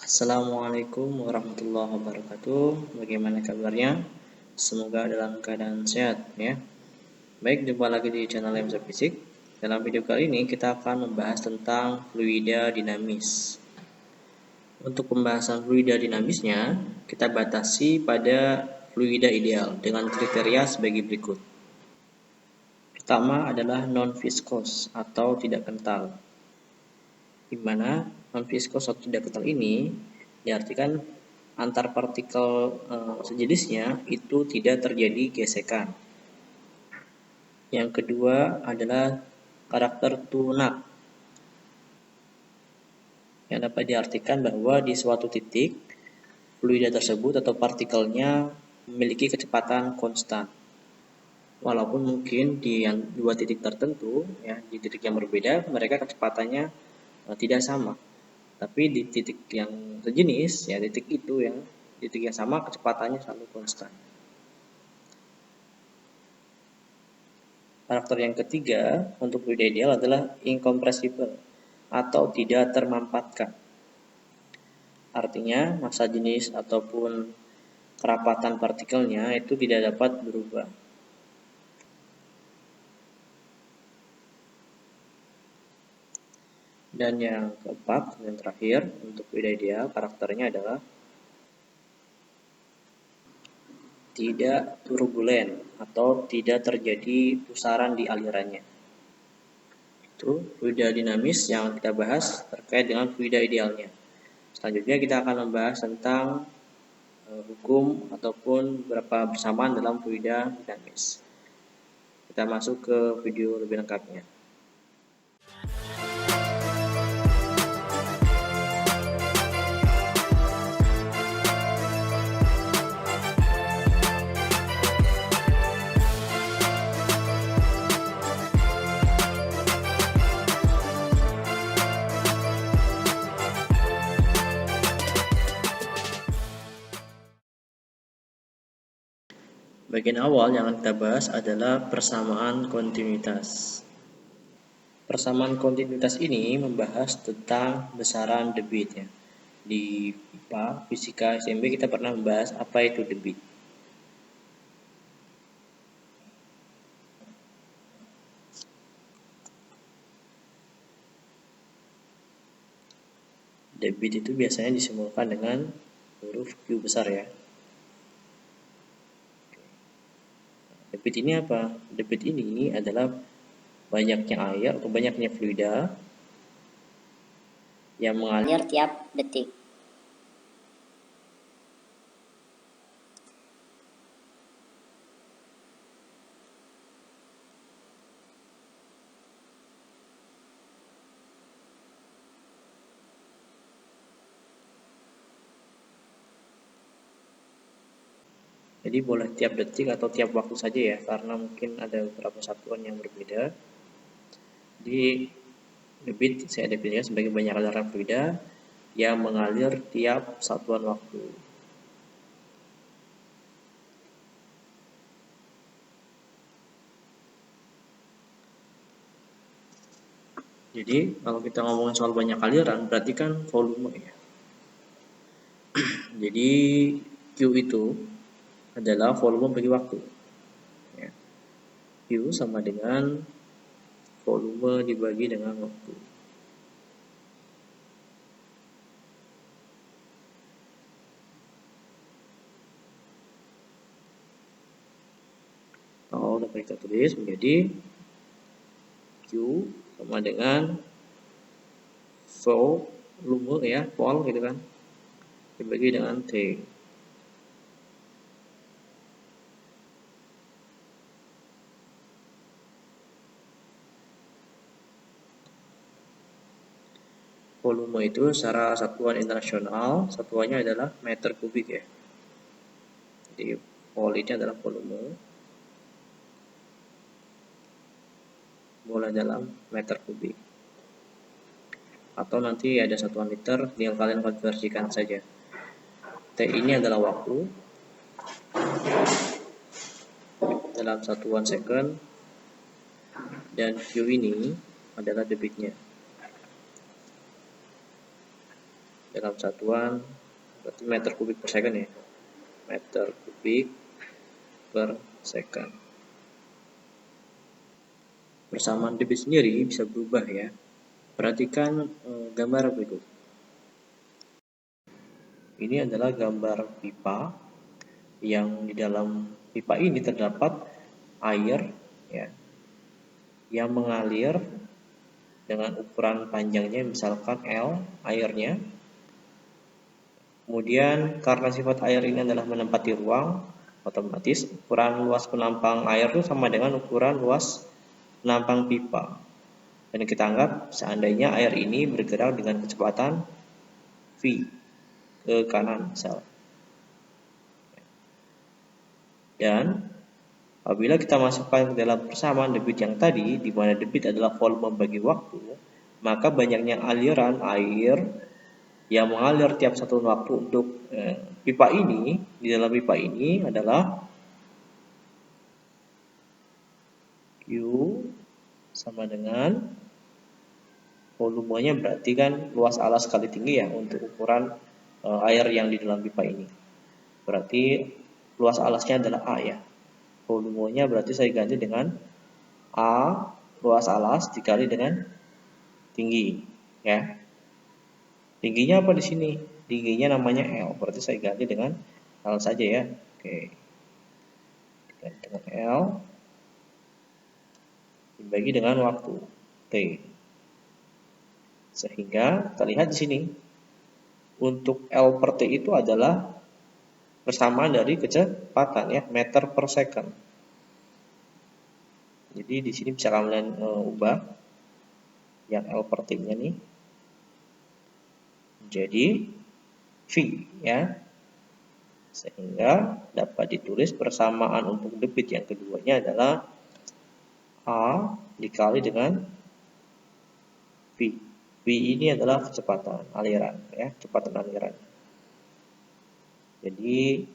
Assalamualaikum warahmatullahi wabarakatuh. Bagaimana kabarnya? Semoga dalam keadaan sehat ya. Baik, jumpa lagi di channel MZ Fisik. Dalam video kali ini kita akan membahas tentang fluida dinamis. Untuk pembahasan fluida dinamisnya, kita batasi pada fluida ideal dengan kriteria sebagai berikut. Pertama adalah non-viscous atau tidak kental, di mana non-viscous atau tidak kental ini diartikan antar partikel sejenisnya itu tidak terjadi gesekan. Yang kedua adalah karakter tunak, yang dapat diartikan bahwa di suatu titik fluida tersebut atau partikelnya memiliki kecepatan konstan. Walaupun mungkin di dua titik tertentu, ya, di titik yang berbeda, mereka kecepatannya tidak sama. Tapi di titik yang sejenis, ya titik yang sama kecepatannya selalu konstan. Karakter yang ketiga untuk fluida ideal adalah incompressible atau tidak termampatkan. Artinya massa jenis ataupun kerapatan partikelnya itu tidak dapat berubah. Dan yang keempat dan terakhir untuk fluida ideal karakternya adalah tidak turbulen atau tidak terjadi pusaran di alirannya. Itu fluida dinamis yang kita bahas terkait dengan fluida idealnya. Selanjutnya kita akan membahas tentang hukum ataupun beberapa persamaan dalam fluida dinamis. Kita masuk ke video lebih lengkapnya. Bagian awal yang akan kita bahas adalah persamaan kontinuitas. Persamaan kontinuitas ini membahas tentang besaran debit ya. Di IPA, Fisika, SMP kita pernah membahas apa itu debit. Debit itu biasanya disimbolkan dengan huruf Q besar ya. Debit ini apa? Debit ini adalah banyaknya air atau banyaknya fluida yang mengalir tiap detik. Jadi boleh tiap detik atau tiap waktu saja ya, karena mungkin ada beberapa satuan yang berbeda. Di debit saya definisikan sebagai banyak aliran fluida yang mengalir tiap satuan waktu. Jadi kalau kita ngomongin soal banyak aliran berarti kan volume ya. Jadi Q itu adalah volume bagi waktu ya. Q sama dengan volume dibagi dengan waktu. Kalau dapat kita tulis menjadi Q sama dengan volume ya, vol gitu kan, dibagi dengan T. Volume itu secara satuan internasional, satuannya adalah meter kubik ya. Jadi vol ini adalah volume, bola dalam meter kubik. Atau nanti ada satuan liter, tinggal kalian konversikan saja. T ini adalah waktu dalam satuan second, dan Q ini adalah debitnya. dalam satuan berarti meter kubik per second ya, meter kubik per second. Persamaan debit sendiri bisa berubah ya. Perhatikan gambar berikut. Ini adalah gambar pipa yang di dalam pipa ini terdapat air ya, yang mengalir dengan ukuran panjangnya misalkan L airnya. Kemudian karena sifat air ini adalah menempati ruang, otomatis ukuran luas penampang air itu sama dengan ukuran luas penampang pipa. Dan kita anggap seandainya air ini bergerak dengan kecepatan V ke kanan misal. Dan apabila kita masukkan ke dalam persamaan debit yang tadi, di mana debit adalah volume bagi waktu, maka banyaknya aliran air yang mengalir tiap satu waktu untuk pipa ini, di dalam pipa ini adalah Q sama dengan volumenya, berarti kan luas alas kali tinggi ya untuk ukuran air yang di dalam pipa ini. Berarti luas alasnya adalah A ya. Volumenya berarti saya ganti dengan A luas alas dikali dengan tinggi ya. Tingginya apa di sini? Tingginya namanya L, berarti saya ganti dengan L saja ya. Oke. Ganti dengan L dibagi dengan waktu T. Sehingga terlihat di sini untuk L per T itu adalah persamaan dari kecepatan ya, meter per second. Jadi di sini bisa kalian ubah yang L per T-nya nih menjadi V ya. Sehingga dapat ditulis persamaan untuk debit yang keduanya adalah A dikali dengan V. V ini adalah kecepatan aliran ya, kecepatan aliran. Jadi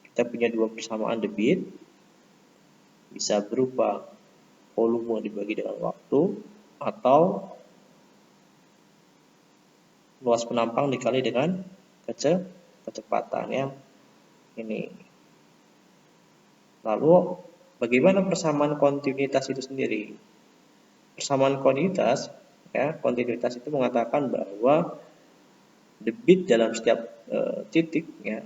kita punya dua persamaan debit, bisa berupa volume dibagi dengan waktu atau luas penampang dikali dengan kecepatan ya. Ini. Lalu bagaimana persamaan kontinuitas itu sendiri? Persamaan kontinuitas ya, kontinuitas itu mengatakan bahwa debit dalam setiap titik ya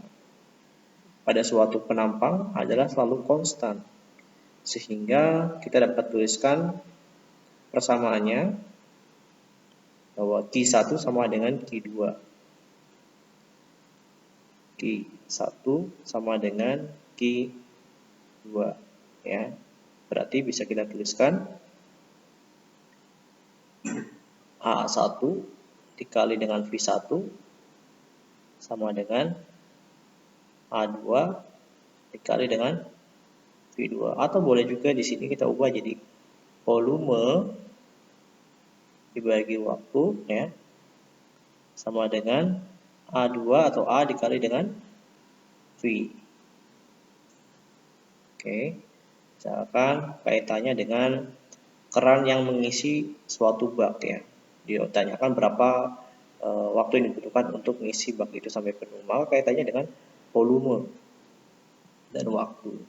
pada suatu penampang adalah selalu konstan. Sehingga kita dapat tuliskan persamaannya bahwa Q1 sama dengan Q2. Q1 sama dengan Q2 ya. Berarti bisa kita tuliskan A1 dikali dengan V1 sama dengan A2 dikali dengan V2. Atau boleh juga di sini kita ubah jadi volume dibagi waktu ya sama dengan A2 atau A dikali dengan V. Oke. Misalkan kaitannya dengan keran yang mengisi suatu bak ya. Ditanyakan berapa waktu yang dibutuhkan untuk mengisi bak itu sampai penuh. Maka kaitannya dengan volume dan waktu.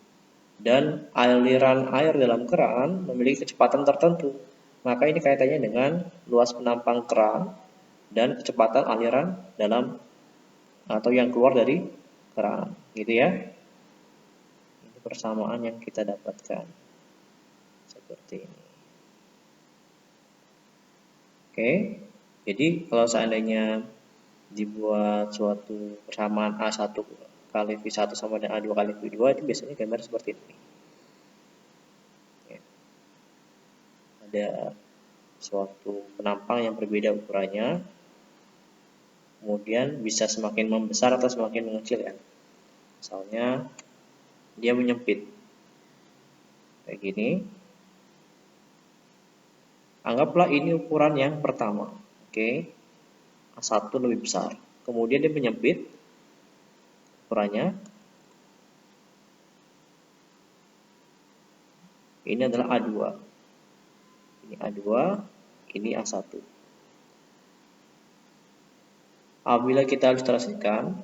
Dan aliran air dalam keran memiliki kecepatan tertentu. Maka ini kaitannya dengan luas penampang keran dan kecepatan aliran dalam atau yang keluar dari keran, gitu ya. Ini persamaan yang kita dapatkan seperti ini. Oke, jadi kalau seandainya dibuat suatu persamaan A1 kali V1 sama dengan A2 kali V2 itu biasanya gambar seperti ini. Ada suatu penampang yang berbeda ukurannya, kemudian bisa semakin membesar atau semakin mengecil ya. Misalnya dia menyempit kayak gini. Anggaplah ini ukuran yang pertama. Oke. A1 lebih besar. Kemudian dia menyempit ukurannya. Ini adalah A2. Ini A2, ini A1. Apabila kita ilustrasikan,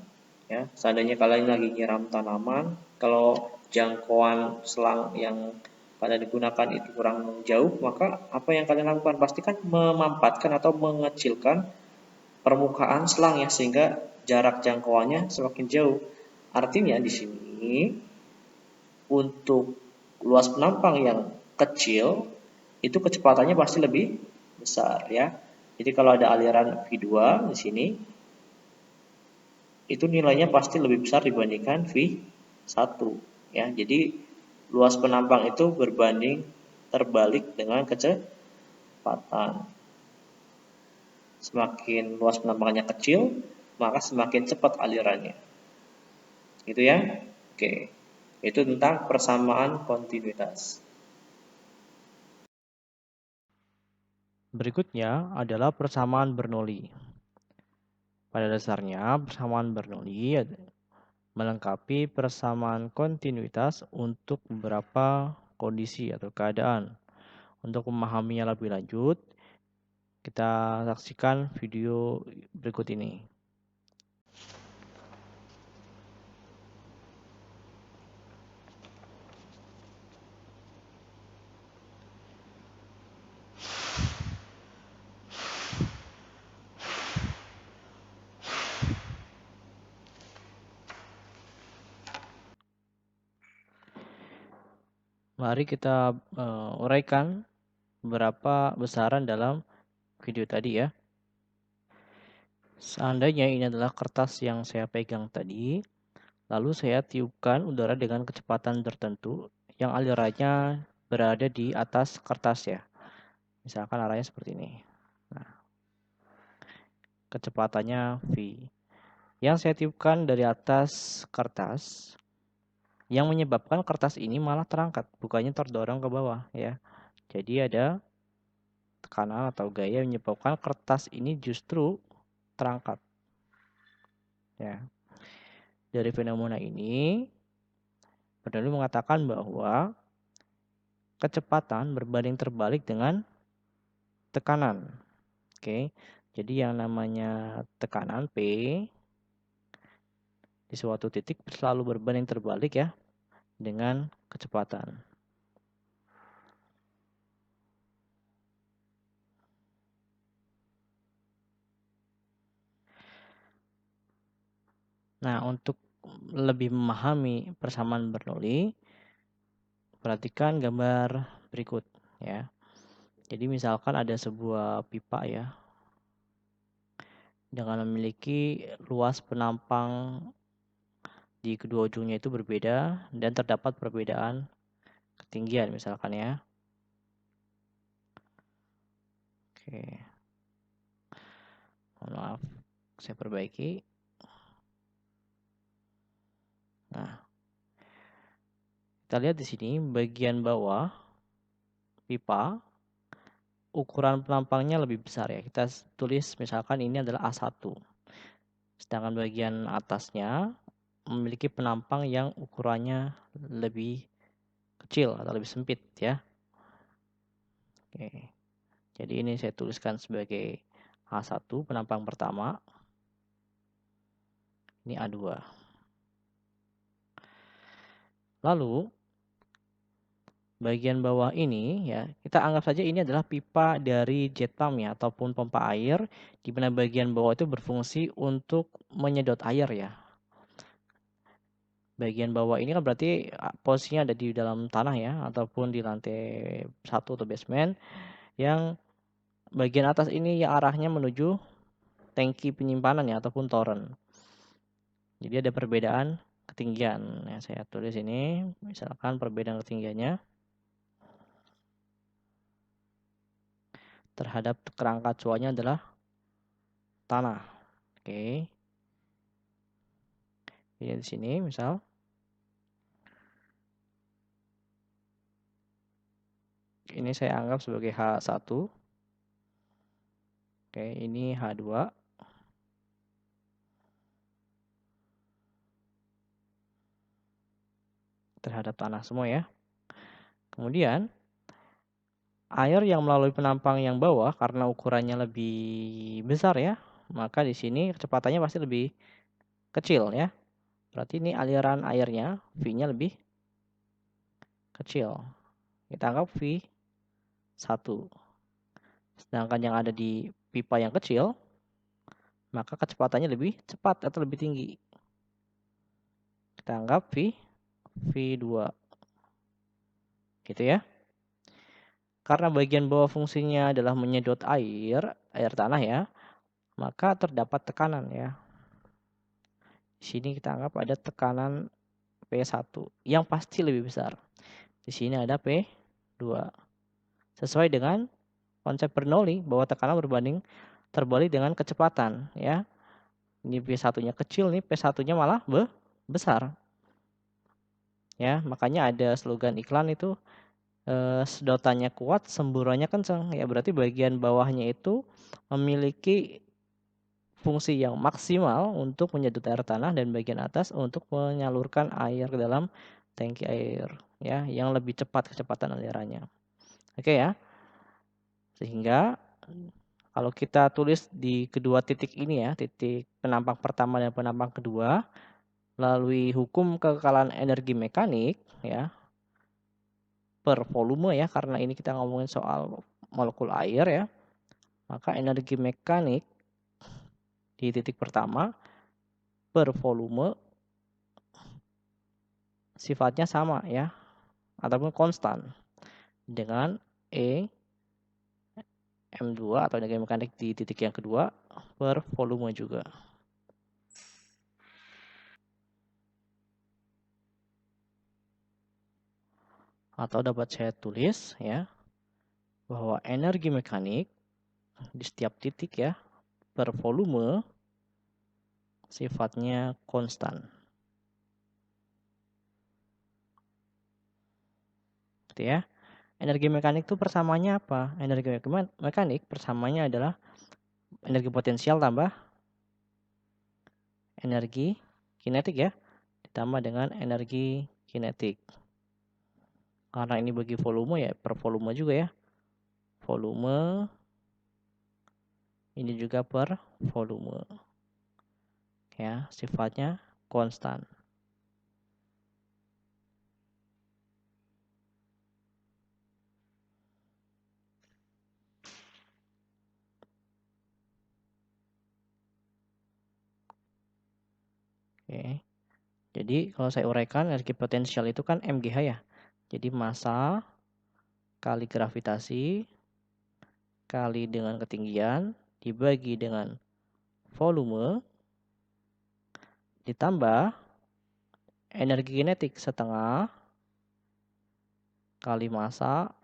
ya, seandainya kalian lagi nyiram tanaman, kalau jangkauan selang yang kalian digunakan itu kurang jauh, maka apa yang kalian lakukan? Pastikan memampatkan atau mengecilkan permukaan selang ya, sehingga jarak jangkauannya semakin jauh. Artinya di sini untuk luas penampang yang kecil itu kecepatannya pasti lebih besar ya. Jadi kalau ada aliran V2 di sini itu nilainya pasti lebih besar dibandingkan V1 ya. Jadi luas penampang itu berbanding terbalik dengan kecepatan. Semakin luas penampangnya kecil, maka semakin cepat alirannya. Gitu ya. Oke. Itu tentang persamaan kontinuitas. Berikutnya adalah persamaan Bernoulli. Pada dasarnya, persamaan Bernoulli melengkapi persamaan kontinuitas untuk beberapa kondisi atau keadaan. Untuk memahaminya lebih lanjut, kita saksikan video berikut ini. Mari kita uraikan beberapa besaran dalam video tadi ya. Seandainya ini adalah kertas yang saya pegang tadi, lalu saya tiupkan udara dengan kecepatan tertentu yang alirannya berada di atas kertas ya. Misalkan arahnya seperti ini. Nah, kecepatannya V. Yang saya tiupkan dari atas kertas yang menyebabkan kertas ini malah terangkat, bukannya terdorong ke bawah ya. Jadi ada tekanan atau gaya yang menyebabkan kertas ini justru terangkat. Ya. Dari fenomena ini, Bernoulli mengatakan bahwa kecepatan berbanding terbalik dengan tekanan. Oke. Jadi yang namanya tekanan P di suatu titik selalu berbanding terbalik ya dengan kecepatan. Nah, untuk lebih memahami persamaan Bernoulli, perhatikan gambar berikut ya. Jadi misalkan ada sebuah pipa ya dengan memiliki luas penampang di kedua ujungnya itu berbeda dan terdapat perbedaan ketinggian misalkan ya. Oke. Mohon maaf, saya perbaiki. Nah, kita lihat di sini bagian bawah pipa ukuran penampangnya lebih besar ya. Kita tulis misalkan ini adalah A1. Sedangkan bagian atasnya memiliki penampang yang ukurannya lebih kecil atau lebih sempit ya. Oke. Jadi ini saya tuliskan sebagai A1 penampang pertama. Ini A2. Lalu bagian bawah ini ya, kita anggap saja ini adalah pipa dari jet pump ya ataupun pompa air di mana bagian bawah itu berfungsi untuk menyedot air ya. Bagian bawah ini kan berarti posisinya ada di dalam tanah ya ataupun di lantai 1 atau basement yang bagian atas ini yang arahnya menuju tangki penyimpanan ya ataupun toren. Jadi ada perbedaan ketinggian. Ya, saya tulis ini misalkan perbedaan ketinggiannya terhadap kerangka cuanya adalah tanah. Oke. Ini di sini misal ini saya anggap sebagai H1. Oke, ini H2. Terhadap tanah semua ya. Kemudian air yang melalui penampang yang bawah karena ukurannya lebih besar ya. maka di sini kecepatannya pasti lebih kecil ya. Berarti ini aliran airnya V-nya lebih kecil. Kita anggap V1. Sedangkan yang ada di pipa yang kecil, maka kecepatannya lebih cepat atau lebih tinggi. Kita anggap V2. Gitu ya. Karena bagian bawah fungsinya adalah menyedot air tanah ya, maka terdapat tekanan ya. Di sini kita anggap ada tekanan P1 yang pasti lebih besar. Di sini ada P2. Sesuai dengan konsep Bernoulli bahwa tekanan terbalik dengan kecepatan ya. Ini P1-nya kecil nih, P1-nya malah besar. Ya, makanya ada slogan iklan itu sedotannya kuat, semburannya kencang. Ya, berarti bagian bawahnya itu memiliki fungsi yang maksimal untuk menyedot air tanah dan bagian atas untuk menyalurkan air ke dalam tangki air ya, yang lebih cepat kecepatan alirannya. Oke ya. Sehingga kalau kita tulis di kedua titik ini ya, titik penampang pertama dan penampang kedua, melalui hukum kekekalan energi mekanik ya, per volume ya, karena ini kita ngomongin soal molekul air ya, maka energi mekanik di titik pertama per volume sifatnya sama ya, ataupun konstan dengan M2 atau energi mekanik di titik yang kedua per volume juga. Atau dapat saya tulis ya, bahwa energi mekanik di setiap titik ya per volume sifatnya konstan. Gitu ya. Energi mekanik itu persamaannya apa? Energi mekanik persamaannya adalah energi potensial tambah energi kinetik ya, ditambah dengan energi kinetik. Karena ini bagi volume ya per volume juga ya. Volume ini juga per volume. Ya, sifatnya konstan. Oke. Jadi kalau saya uraikan energi potensial itu kan MGH ya. Jadi massa kali gravitasi kali dengan ketinggian dibagi dengan volume ditambah energi kinetik setengah kali massa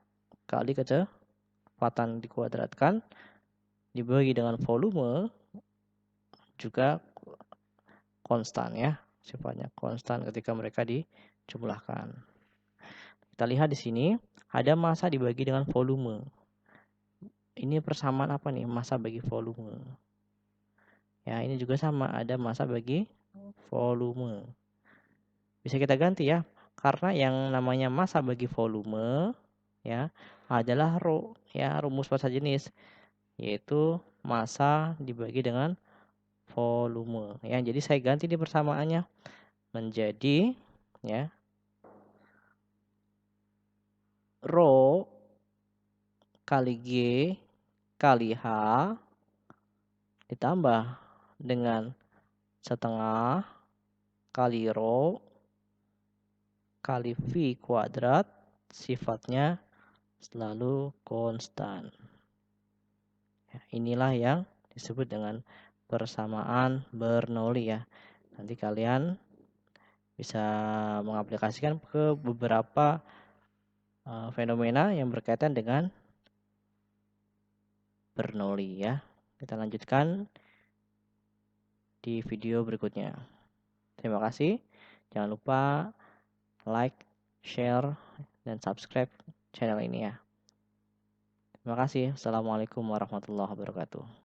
kali kecepatan dikuadratkan dibagi dengan volume juga konstan ya. Sifatnya konstan ketika mereka dijumlahkan. Kita lihat di sini ada massa dibagi dengan volume. Ini persamaan apa nih? Massa bagi volume. Ya, ini juga sama, ada massa bagi volume. Bisa kita ganti ya, karena yang namanya massa bagi volume ya adalah rho ya, rumus massa jenis, yaitu massa dibagi dengan volume ya. Jadi saya ganti di persamaannya menjadi ya rho kali G kali H ditambah dengan setengah kali rho kali V kuadrat sifatnya selalu konstan. Ya, inilah yang disebut dengan persamaan Bernoulli ya. Nanti kalian bisa mengaplikasikan ke beberapa fenomena yang berkaitan dengan Bernoulli ya. Kita lanjutkan di video berikutnya. Terima kasih. Jangan lupa like, share, dan subscribe channel ini ya. Terima kasih. Assalamualaikum warahmatullahi wabarakatuh.